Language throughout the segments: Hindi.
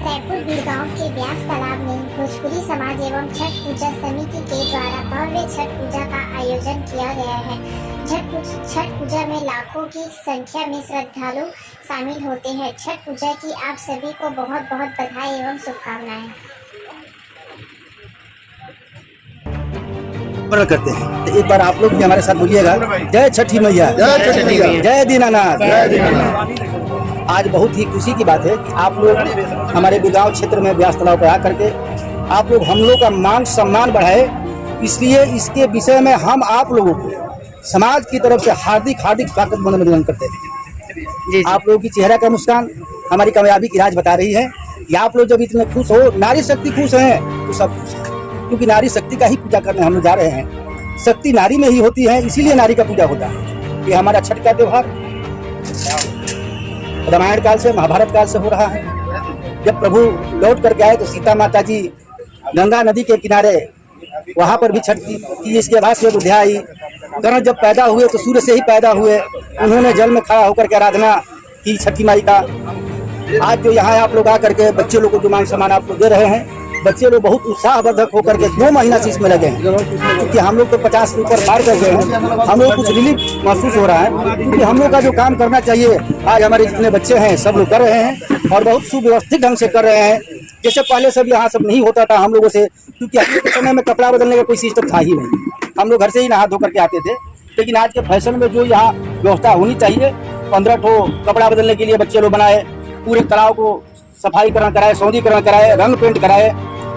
कैपुर बीड़गांव के व्यास तालाब में भोजपुरी समाज एवं छठ पूजा समिति के द्वारा भव्य छठ पूजा का आयोजन किया गया है। छठ पूजा में लाखों की संख्या में श्रद्धालु शामिल होते हैं। छठ पूजा की आप सभी को बहुत बहुत बधाई एवं शुभकामनाएं। करते हैं तो एक बार आप लोग भी हमारे साथ बोलिएगा, जय छठी मैया, जय दीनानाथ। आज बहुत ही खुशी की बात है कि आप लोग हमारे बीड़गांव क्षेत्र में व्यास तालाब पर आकर के आप लोग हम लोग का मान सम्मान बढ़ाए। इसलिए इसके विषय में हम आप लोगों को समाज की तरफ से हार्दिक स्वागत अभिनंदन करते हैं। आप लोगों की चेहरा का मुस्कान हमारी कामयाबी की राज बता रही है कि आप लोग जब इतने खुश हो, नारी शक्ति खुश है तो सब खुश है, क्योंकि नारी शक्ति का ही पूजा करने हम लोग जा रहे हैं। शक्ति नारी में ही होती है, इसीलिए नारी का पूजा होता है। ये हमारा छठ का त्योहार रामायण काल से, महाभारत काल से हो रहा है। जब प्रभु लौट करके आए तो सीता माता जी गंगा नदी के किनारे वहाँ पर भी छठ की। इसके बाद से बुद्धिया आई। कर्ण जब पैदा हुए तो सूर्य से ही पैदा हुए, उन्होंने जल में खड़ा होकर के आराधना की छठी माई का। आज जो यहाँ आप लोग आकर के बच्चे लोग को जो मान सम्मान आप लोग दे रहे हैं, बच्चे लोग बहुत उत्साहवर्धक होकर के 2 महीना से इसमें लगे हैं। क्योंकि हम लोग तो 50 के ऊपर पार कर गए हैं, हम लोग कुछ रिलीफ महसूस हो रहा है। क्योंकि हम लोग का जो काम करना चाहिए आज हमारे जितने बच्चे हैं सब लोग कर रहे हैं और बहुत सुव्यवस्थित ढंग से कर रहे हैं। जैसे पहले सब यहाँ सब नहीं होता था हम लोगों से, क्योंकि आज के समय में कपड़ा बदलने का कोई सिस्टम था ही नहीं। हम लोग घर से ही नहा धो करके आते थे। लेकिन आज के फैशन में जो यहाँ व्यवस्था होनी चाहिए, 15 ठो कपड़ा बदलने के लिए बच्चे लोग बनाए, पूरे तालाब को सफाईकरण कराए, सौंदीकरण कराए, रंग पेंट कराए,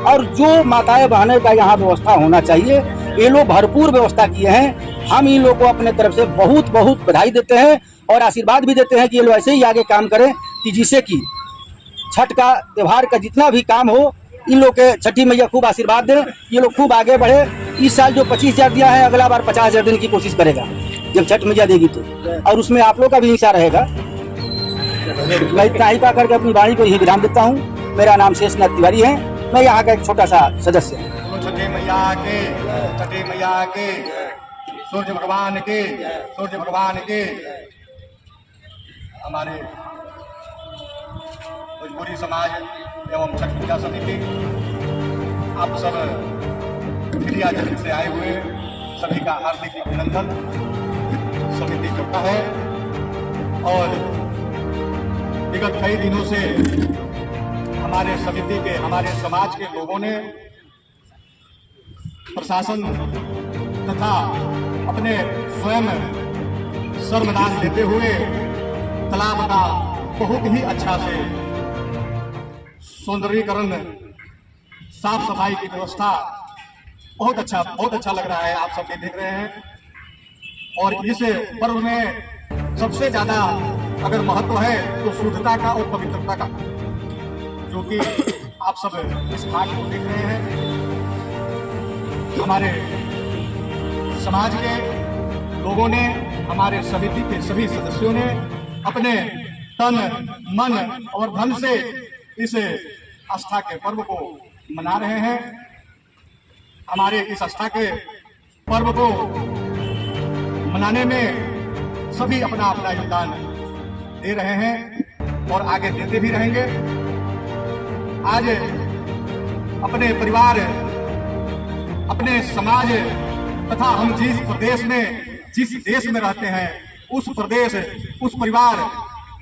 और जो माताएं बहने का यहाँ व्यवस्था होना चाहिए ये लोग भरपूर व्यवस्था किए हैं। हम इन लोगों को अपने तरफ से बहुत बहुत बधाई देते हैं और आशीर्वाद भी देते हैं कि ये लोग ऐसे ही आगे काम करें, कि जिससे कि छठ का त्योहार का जितना भी काम हो इन लोग के छठी मैया खूब आशीर्वाद दें, ये लोग खूब आगे बढ़े। इस साल जो 25,000 दिया है, अगला बार 50,000 देने की कोशिश करेगा जब छठ मैया देगी तो, और उसमें आप लोग का भी हिस्सा रहेगा। मैं इतना ही कहा करके अपनी वाणी को यही विराम देता हूँ। मेरा नाम शेषनाथ तिवारी है, मैं यहाँ का एक छोटा सा सदस्य हूँ। छठी मैया के, छठी मैया के, सूर्य भगवान के, सूर्य भगवान के। हमारे भोजपुरी समाज एवं छठ पूजा समिति आप सब क्रिया जगत से आए हुए सभी का हार्दिक अभिनंदन समिति करता है। और विगत कई दिनों से हमारे समिति के, हमारे समाज के लोगों ने प्रशासन तथा अपने स्वयं श्रमदान देते हुए तालाब का बहुत ही अच्छा से सौंदर्यीकरण, साफ सफाई की व्यवस्था बहुत अच्छा लग रहा है। आप सब देख रहे हैं। और इस पर्व में सबसे ज्यादा अगर महत्व है तो शुद्धता का और पवित्रता का, जो कि आप सब इस घाट को देख रहे हैं। हमारे समाज के लोगों ने, हमारे समिति के सभी सदस्यों ने अपने तन, मन और धन से इस आस्था के पर्व को मना रहे हैं। हमारे इस आस्था के पर्व को मनाने में सभी अपना अपना योगदान दे रहे हैं और आगे देते भी रहेंगे। आज अपने परिवार, अपने समाज तथा हम जिस प्रदेश में, जिस देश में रहते हैं, उस प्रदेश, उस परिवार,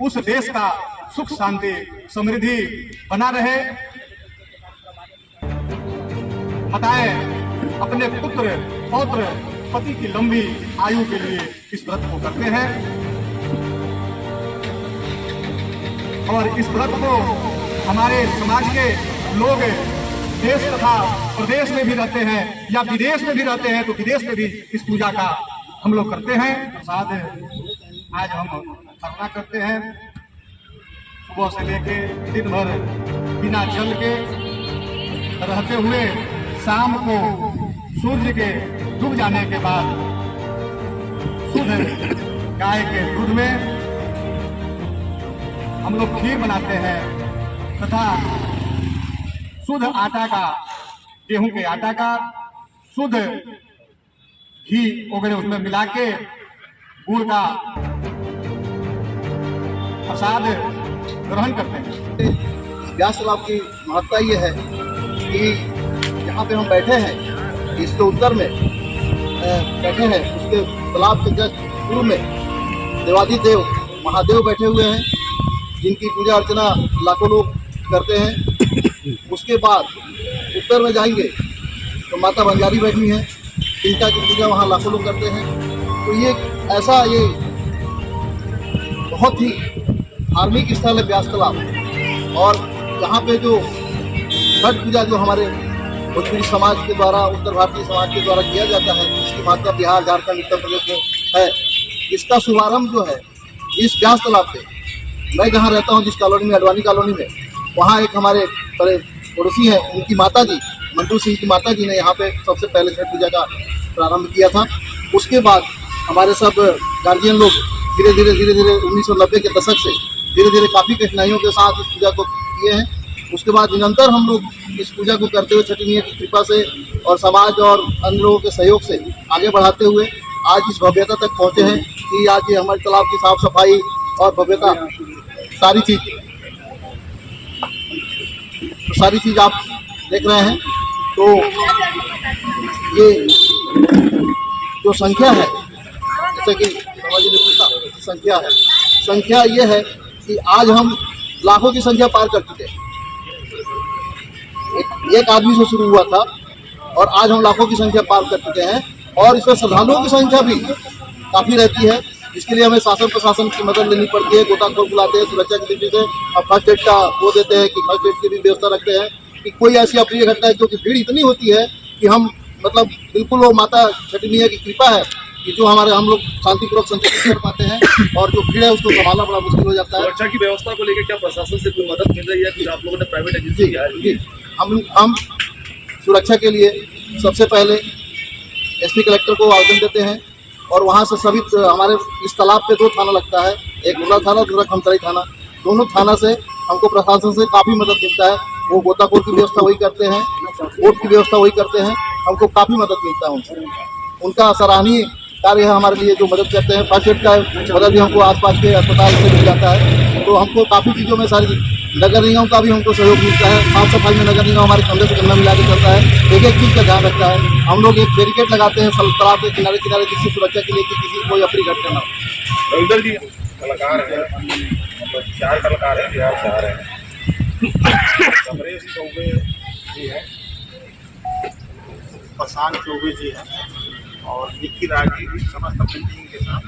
उस देश का सुख शांति समृद्धि बना रहे। माताएं अपने पुत्र, पौत्र, पति की लंबी आयु के लिए इस व्रत को करते हैं और इस व्रत को हमारे समाज के लोग देश तथा प्रदेश में भी रहते हैं या विदेश में भी रहते हैं तो विदेश में भी इस पूजा का हम लोग करते हैं। प्रसाद आज हम खरना करते हैं, सुबह से लेके दिन भर बिना जल के रहते हुए शाम को सूर्य के डूब जाने के बाद शुद्ध गाय के दूध में हम लोग खीर बनाते हैं तथा शुद्ध आटा का, गेहूं के आटा का शुद्ध घी वगैरह उसमें मिला के गुड़ का प्रसाद ग्रहण करते हैं। व्यास तालाब की महत्ता ये है कि यहाँ पे हम बैठे हैं, इसके उत्तर में बैठे हैं, उसके तालाब के जस्ट पूर्व में देवादिदेव महादेव बैठे हुए हैं, जिनकी पूजा अर्चना लाखों लोग करते हैं। उसके बाद उत्तर में जाएंगे तो माता बंजारी बैठी हैं, जिनका की पूजा वहाँ लाखों लोग करते हैं। तो ये ऐसा ये बहुत ही धार्मिक स्थल है व्यास तालाब। और यहाँ पे जो छठ पूजा जो हमारे भोजपुरी समाज के द्वारा, उत्तर भारतीय समाज के द्वारा किया जाता है, इसकी महत्ता बिहार, झारखंड, उत्तर प्रदेश में है। इसका शुभारंभ जो है इस व्यास तालाब पे, मैं जहाँ रहता हूँ जिस कॉलोनी में, अडवाणी कॉलोनी में, वहाँ एक हमारे बड़े पड़ोसी हैं, उनकी माता जी, मंटू सिंह की माता जी ने यहाँ पे सबसे पहले छठ पूजा का प्रारंभ किया था। उसके बाद हमारे सब गार्जियन लोग धीरे धीरे 1990 के दशक से धीरे धीरे काफ़ी कठिनाइयों के साथ इस पूजा को किए हैं। उसके बाद निरंतर हम लोग इस पूजा को करते हुए छठी मैया की कृपा से और समाज और अन्य लोगों के सहयोग से आगे बढ़ाते हुए आज इस भव्यता तक पहुँचे हैं कि आज ये हमारे तालाब की साफ सफाई और भव्यता सारी चीज़ आप देख रहे हैं। तो ये जो संख्या है, जैसे कि समझ पूछा संख्या ये है कि आज हम लाखों की संख्या पार कर चुके हैं। एक आदमी से शुरू हुआ था और आज हम लाखों की संख्या पार कर चुके हैं। और इसमें श्रद्धालुओं की संख्या भी काफ़ी रहती है। इसके लिए हमें शासन प्रशासन की मदद लेनी पड़ती है, गोताखोर बुलाते हैं, सुरक्षा की दृष्टि से अब फर्स्ट एड का वो देते हैं कि फर्स्ट एड की भी व्यवस्था रखते हैं कि कोई ऐसी अप्रिय घटना है, क्योंकि भीड़ इतनी होती है कि हम मतलब बिल्कुल वो माता छठी मैया की कृपा है कि जो हम लोग शांतिपूर्वक संचालित कर पाते हैं, और जो भीड़ है उसको संभालना बड़ा मुश्किल हो जाता है। सुरक्षा की व्यवस्था को लेकर क्या प्रशासन से कोई मदद मिल रही है? कुछ आप लोगों ने प्राइवेट एजेंसी किया है? जी, हम सुरक्षा के लिए सबसे पहले एसपी कलेक्टर को आवेदन देते हैं और वहाँ से सभी हमारे इस तालाब पे 2 थाना लगता है, एक मुर्रा थाना, दूसरा खमतराई थाना। दोनों थाना से हमको प्रशासन से काफ़ी मदद मिलता है। वो गोताखोर की व्यवस्था वही करते हैं, बोट की व्यवस्था वही करते हैं, हमको काफ़ी मदद मिलता है उनसे। उनका सराहनीय कार्य है हमारे लिए, जो मदद करते हैं। फर्स्ट एड का मदद भी हमको आसपास के अस्पताल से मिल जाता है। तो हमको काफ़ी चीज़ों में सारी नगर निगम का भी हमको सहयोग मिलता है। साफ सफाई में नगर निगम हमारे कंधे से कंधा मिला के चलता है, एक एक चीज़ का ध्यान रखता है। हम लोग एक बैरिकेड लगाते हैं तालाब के किनारे किनारे, जिसकी सुरक्षा के लिए कि किसी को कोई अप्रिय घटना ना हो। रविंदर जी कलाकार है, मतलब 4 कलाकार हैं, बिहार से आ रहे हैं। कमरेश चौबे जी हैं, प्रशांत चौबे जी हैं और निक्की रागी भी समस्त अपनी टीम के साथ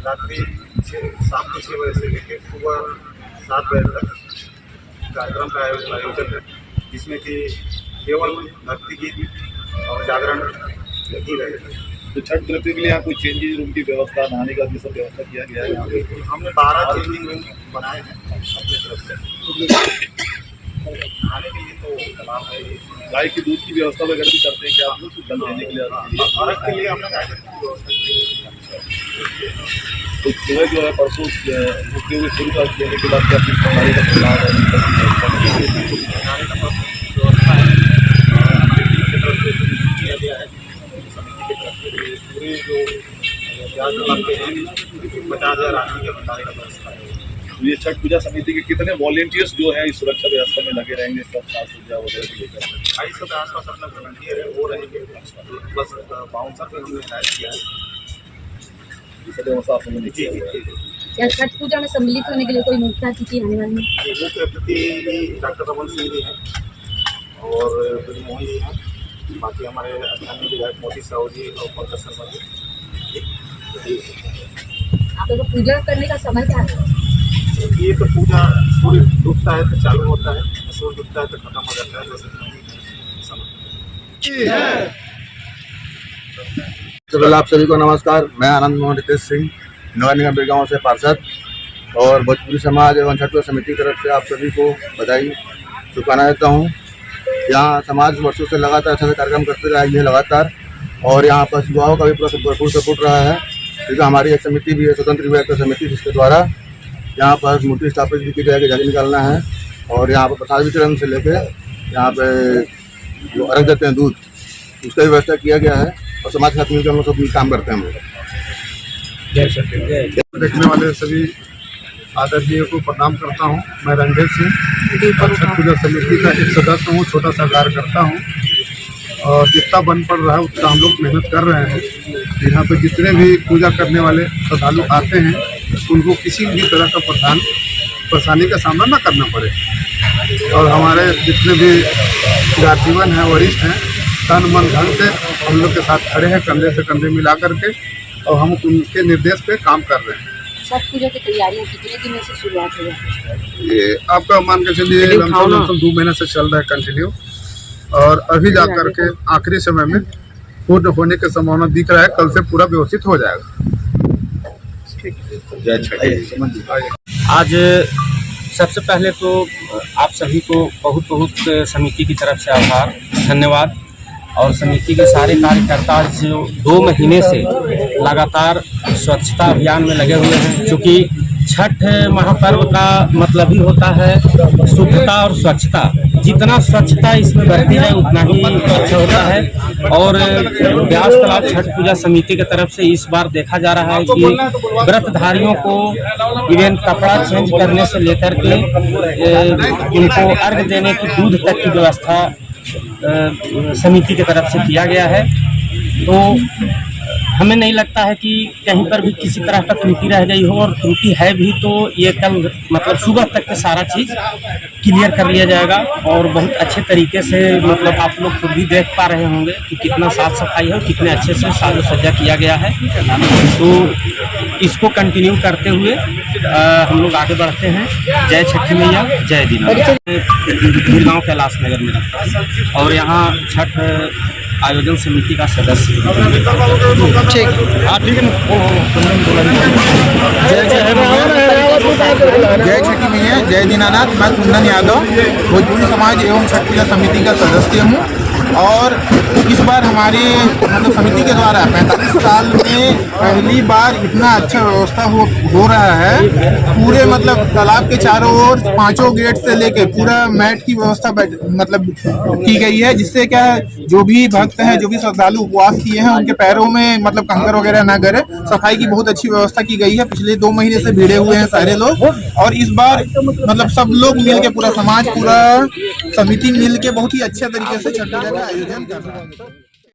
रात्रि 7 से 6 बजे से लेकर सुबह 7 बजे तक कार्यक्रम का आयोजन है, जिसमें कि केवल भक्ति गीत और जागरण ही रहेगा। तो छठ व्रती के लिए यहाँ कोई चेंजिंग रूम की व्यवस्था, नहाने का सब व्यवस्था किया गया है यहाँ पे? हमने 12 चेंजिंग रूम बनाए हैं अपने तरफ से। नहाने के लिए तो तालाब है, गाय के दूध की व्यवस्था वगैरह भी करते हैं क्या आप लोग? जल देने के लिए अर्घ के लिए हमने गाय के दूध की व्यवस्था की है। तो सुबह जो है परसों उठते हुए शुरू कर देने के बाद क्या सरकारी का बदलाव है? नहाने का व्यवस्था है किया गया है समिति की तरफ से। पूरे जो ब्याज लगते हैं 50,000 राशि के भंडारे का व्यवस्था है। तो ये छठ पूजा समिति के कितने वॉलेंटियर्स जो है इस सुरक्षा व्यवस्था में लगे रहेंगे? सब साज सज्जा वगैरह को लेकर 250 के आसपास अपना वॉलंटियर है, वो रहेंगे। प्लस बाउंसर पे हमने हायर किया है। क्या छठ पूजा में सम्मिलित होने के लिए कोई मुख्य अतिथि आने वाले हैं? मुख्य अतिथि डॉक्टर रमन सिंह जी हैं और मोहन जी हैं, बाकी हमारे स्थानीय विधायक मोदी साहू जी और पंकज शर्मा जी। आप लोग पूजा करने का समय क्या है? ये तो पूजा सूर्य डूबता है तो चालू होता है, सूर्य डूबता है तो खत्म हो जाता है। तो आप सभी को नमस्कार। मैं आनंद मोहन रितेश सिंह, नगर निगम बिरगांव से पार्षद और भोजपुरी समाज एवं छठ पूजा समिति की तरफ से आप सभी को बधाई शुभकामनाएं देता हूँ। यहाँ समाज वर्षों से लगातार अच्छा कार्यक्रम करते रहा है लगातार, और यहाँ पर युवाओं का भी पूरा भरपूर सपोर्ट रहा है, क्योंकि हमारी एक समिति भी है, स्वतंत्र विवेक समिति, जिसके द्वारा यहाँ पर मूर्ति स्थापित भी की जाएगी, झाड़ी निकालना है, और यहाँ पर प्रसाद वितरण से लेकर यहाँ पे जो अर्घ देते हैं दूध, उसका भी व्यवस्था किया गया है, और समाज के साथ मिलकर हम लोग सब काम करते हैं। हम लोग देखने वाले सभी आदरणीय को प्रणाम करता हूँ। मैं रणधीर सिंह छठ पूजा समिति का एक सदस्य हूँ, छोटा सा कार्य करता हूँ और जितना बन पड़ रहा है उतना हम लोग मेहनत कर रहे हैं। यहाँ पे जितने भी पूजा करने वाले श्रद्धालु आते हैं उनको किसी भी तरह का परेशानी का सामना न करना पड़े और हमारे जितने भी ज्ञातिवन हैं, वरिष्ठ हैं, तन मन धन से हम लोग के साथ खड़े हैं, कंधे से कंधे मिला करके, और हम उनके निर्देश पे काम कर रहे हैं। छठ पूजा की तैयारियां कितने दिनों से शुरुआत हुआ है? ये आपका मान के चलिए लमसम 2 महीने से चल रहा है कंटिन्यू, और अभी जा करके आखिरी समय में पूर्ण होने की संभावना दिख रहा है। कल से पूरा व्यवस्थित हो जाएगा। आज सबसे पहले तो आप सभी को बहुत बहुत समिति की तरफ से आभार, धन्यवाद। और समिति के सारे कार्यकर्ता जो 2 महीने से लगातार स्वच्छता अभियान में लगे हुए हैं, क्योंकि छठ महापर्व का मतलब ही होता है शुद्धता और स्वच्छता। जितना स्वच्छता इसमें बढ़ती है उतना ही अच्छा होता है। और व्यास तालाब छठ पूजा समिति की तरफ से इस बार देखा जा रहा है कि व्रतधारियों को इवेंट कपड़ा चेंज करने से लेकर के उनको अर्घ देने की दूध तक की व्यवस्था समिति की तरफ से किया गया है। तो हमें नहीं लगता है कि कहीं पर भी किसी तरह का त्रुटि रह गई हो, और त्रुटि है भी तो ये कल मतलब सुबह तक के सारा चीज़ क्लियर कर लिया जाएगा। और बहुत अच्छे तरीके से मतलब आप लोग खुद भी देख पा रहे होंगे कि कितना साफ सफाई है और कितने अच्छे से साजो सज्जा किया गया है। तो इसको कंटिन्यू करते हुए हम लोग आगे बढ़ते हैं। जय छठी मैया, जय दीनानाथ। गिरगांव कैलाश नगर में रहता है और यहाँ छठ आयोजन समिति का सदस्य। ठीक है। जय छठी मैया, जय दीनानाथ। मैं कुंदन यादव भोजपुरी समाज एवं छठ पूजा समिति का सदस्य हूँ और इस बार हमारी मतलब समिति के द्वारा 45 साल में पहली बार इतना अच्छा व्यवस्था हो रहा है। पूरे मतलब तालाब के चारों ओर 5 गेट से लेके पूरा मैट की व्यवस्था मतलब की गई है, जिससे क्या जो भी भक्त हैं, जो भी श्रद्धालु उपवास किए हैं, उनके पैरों में मतलब कंकर वगैरह ना गिरे। सफाई की बहुत अच्छी व्यवस्था की गई है। पिछले 2 महीने से भिड़े हुए हैं सारे लोग, और इस बार मतलब सब लोग मिल के, पूरा समाज, पूरा समिति मिल के बहुत ही अच्छे तरीके से छठ पूजा का आयोजन कर रहा है।